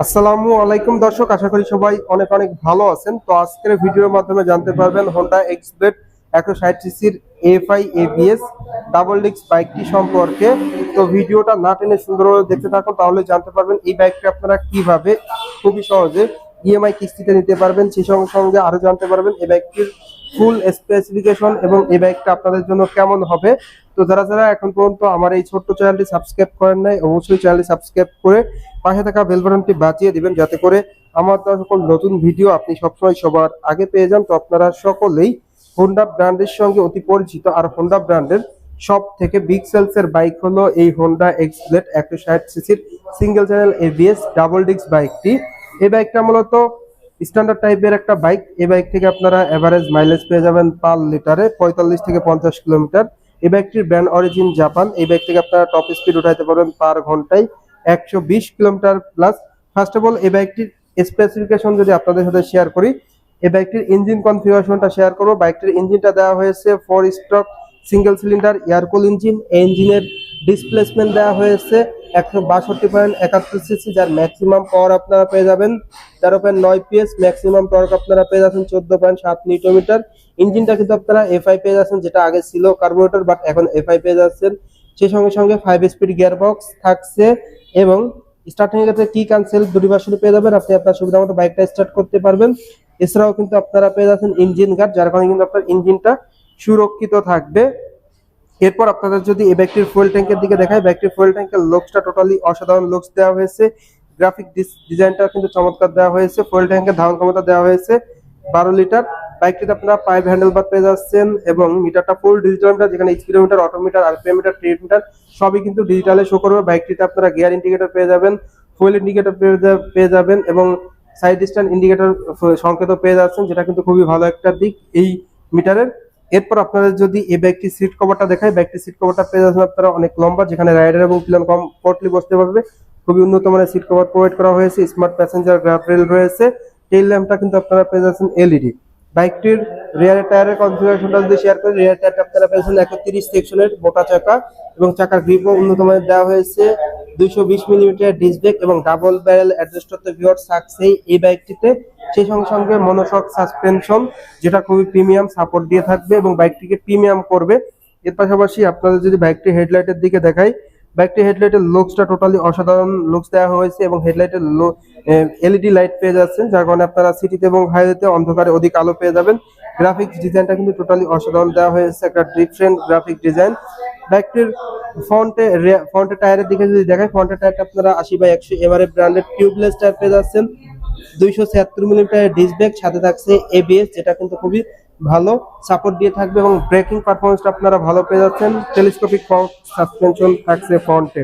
আসসালামু আলাইকুম দর্শক, আশা করি সবাই অনেক অনেক ভালো আছেন। তো আজকের ভিডিওর মাধ্যমে জানতে পারবেন হোন্ডা এক্সব্লেড 160 সিসির এফআই এবিএস ডাবল ডিস্ক বাইকটি সম্পর্কে। তো ভিডিওটা না টেনে সুন্দরভাবে দেখতে থাকুন, তাহলে জানতে পারবেন এই বাইকটি আপনারা কিভাবে খুবই সহজে ইএমআই কিস্তিতে নিতে পারবেন। সেই সঙ্গে সঙ্গে আরো জানতে পারবেন এই বাইকটির ফুল স্পেসিফিকেশন এবং এই বাইকটা আপনাদের জন্য কেমন হবে। তো যারা যারা এখন পর্যন্ত আমার এই ছোট্ট চ্যানেলটি সাবস্ক্রাইব করেন নাই, অবশ্যই চ্যানেলটি সাবস্ক্রাইব করে পাশে থাকা বেল বাটনটি বাজিয়ে দিবেন, যাতে করে আমার দেওয়া সকল নতুন ভিডিও আপনি সবসময় সবার আগে পেয়ে যান। তো আপনারা সকলেই হোন্ডা ব্র্যান্ডের সঙ্গে অতি পরিচিত, আর হোন্ডা ব্র্যান্ডের সব থেকে বিগ সেলস এর বাইক হলো এই হোন্ডা এক্সব্লেড 160 সিসির single channel ABS double disc বাইকটি। এই বাইকটা মূলত স্ট্যান্ডার্ড টাইপের একটা বাইক। এই বাইক থেকে আপনারা এভারেজ মাইলেজ পেয়ে যাবেন পার লিটারে 45 থেকে 50 কিলোমিটার। এই বাইকটির ব্র্যান্ড অরিজিন জাপান। এই বাইক থেকে আপনারা টপ স্পিড উঠাইতে পারবেন পার ঘন্টায় 120 kilometre plus. First of all এই বাইকটির স্পেসিফিকেশন যদি আপনাদের সাথে শেয়ার করি, এই বাইকটির ইঞ্জিন কনফিগারেশনটা শেয়ার করব। বাইকটির ইঞ্জিনটা দেওয়া হয়েছে 4 stroke single cylinder air cool engine. এই ইঞ্জিনের ডিসপ্লেসমেন্ট দেওয়া হয়েছে 162.71 সিসি, যার ম্যাক্সিমাম পাওয়ার আপনারা পেয়ে যাবেন 13.9 PS। ম্যাক্সিমাম টর্ক আপনারা পেয়ে যাচ্ছেন 14.7 নিউটন মিটার। ইঞ্জিনটা কিন্তু আপনারা এফআই পেয়ে যাচ্ছেন, যেটা আগে ছিল কার্বোরেটর, বাট এখন এফআই পেয়ে যাচ্ছেন। সেই সঙ্গে সঙ্গে 5 স্পিড গিয়ার বক্স থাকছে এবং স্টার্টিং এর ক্ষেত্রে কিক অ্যান্ড সেলফ দুটি ভার্সনই পেয়ে যাবেন। আপনি আপনার সুবিধা মতো বাইকটা স্টার্ট করতে পারবেন। এছাড়াও কিন্তু আপনারা পেয়ে যাচ্ছেন ইঞ্জিন গার্ড, যার কারণে কিন্তু আপনার ইঞ্জিনটা সুরক্ষিত থাকবে। এরপর আপনাদের যদি এই বাইকটির ফুয়েল ট্যাঙ্কের দিকে দেখায়, বাইকটির ফুয়েল ট্যাঙ্কের লুকসটা টোটালি অসাধারণ লুকস দেওয়া হয়েছে। গ্রাফিক ডিজাইনটা কিন্তু চমৎকার দেওয়া হয়েছে। ফুয়েল ট্যাঙ্কের ধারণ ক্ষমতা দেওয়া হয়েছে 12 লিটার। বাইকটিতে আপনারা 5 হ্যান্ডেল বার পেয়ে যাচ্ছেন এবং মিটারটা ফুল ডিজিটাল মিটার, যেখানে speedometer, autometer, RPM meter, trip meter সবই কিন্তু ডিজিটালে শো করবে। বাইকটিতে আপনারা গিয়ার ইন্ডিকেটর পেয়ে যাবেন, ফুয়েল ইন্ডিকেটর পেয়ে যাবেন এবং সাইড স্ট্যান্ড ইন্ডিকেটর সংকেত পেয়ে যাচ্ছেন, যেটা কিন্তু খুবই ভালো একটা দিক এই মিটারের। এরপর আপনাদের যদি এই বাইকটির সিট কভারটা দেখায়, বাইকটির সিট কভারটা পেয়ে যাচ্ছেন আপনারা অনেক লম্বা, যেখানে রাইডার এবং পিলিয়ন কমফোর্টলি বসতে পারবে। খুবই উন্নত মানের সিট কভার প্রোভাইড করা হয়েছে। স্মার্ট প্যাসেঞ্জার গ্রাব রেল রয়েছে। টেইল ল্যাম্পটা কিন্তু আপনারা পেয়ে যাচ্ছেন এলইডি। বাইকটির রিয়ার টায়ারের কনফিগারেশনটা যদি শেয়ার করি, রিয়ার টায়ারটা আপনারা পেয়েছেন 31 সেকশনের মোটা চাকা এবং চাকার গ্রিপও উন্নত মানের দেওয়া হয়েছে। 220 মিলিমিটার ডিস্ক ব্রেক এবং ডাবল ব্যারেল অ্যাডজাস্টার তো ভিউয়ার্স থাকছেই এই বাইকটিতে। সেই সঙ্গে সঙ্গে মনোশক সাসপেনশন, যেটা খুবই প্রিমিয়াম সাপোর্ট দিয়ে থাকবে এবং বাইকটিকে প্রিমিয়াম করবে। এর পাশাপাশি আপনাদের যদি বাইকটি হেডলাইটের দিকে দেখাই, বাইকটি হেডলাইটের লুকসটা টোটালি অসাধারণ লুকস দেওয়া হয়েছে এবং হেডলাইটের এলইডি লাইট পেয়ে যাচ্ছেন, যার কারণে আপনারা সিটিতে এবং হাইওয়েতে অন্ধকারে অধিক আলো পেয়ে যাবেন। গ্রাফিক্স ডিজাইনটা কিন্তু টোটালি অসাধারণ দেওয়া হয়েছে, একটা ডিফারেন্ট গ্রাফিক ডিজাইন। বাইকটির ফ্রন্টের টায়ারের দিকে যদি দেখায়, ফ্রন্টের টায়ারটা আপনারা 80/100 এমআরএফ ব্র্যান্ডের টিউবলেস টায়ার পেয়ে যাচ্ছেন। 276 মিলিমিটার ডিস্ক ব্রেক, সাথে থাকছে এবিএস, যেটা কিন্তু খুবই ভালো সাপোর্ট দিয়ে থাকবে এবং ব্রেকিং পারফরমেন্সটা আপনারা ভালো পেয়ে যাচ্ছেন। টেলিস্কোপিক সাসপেনশন থাকছে ফ্রন্টে।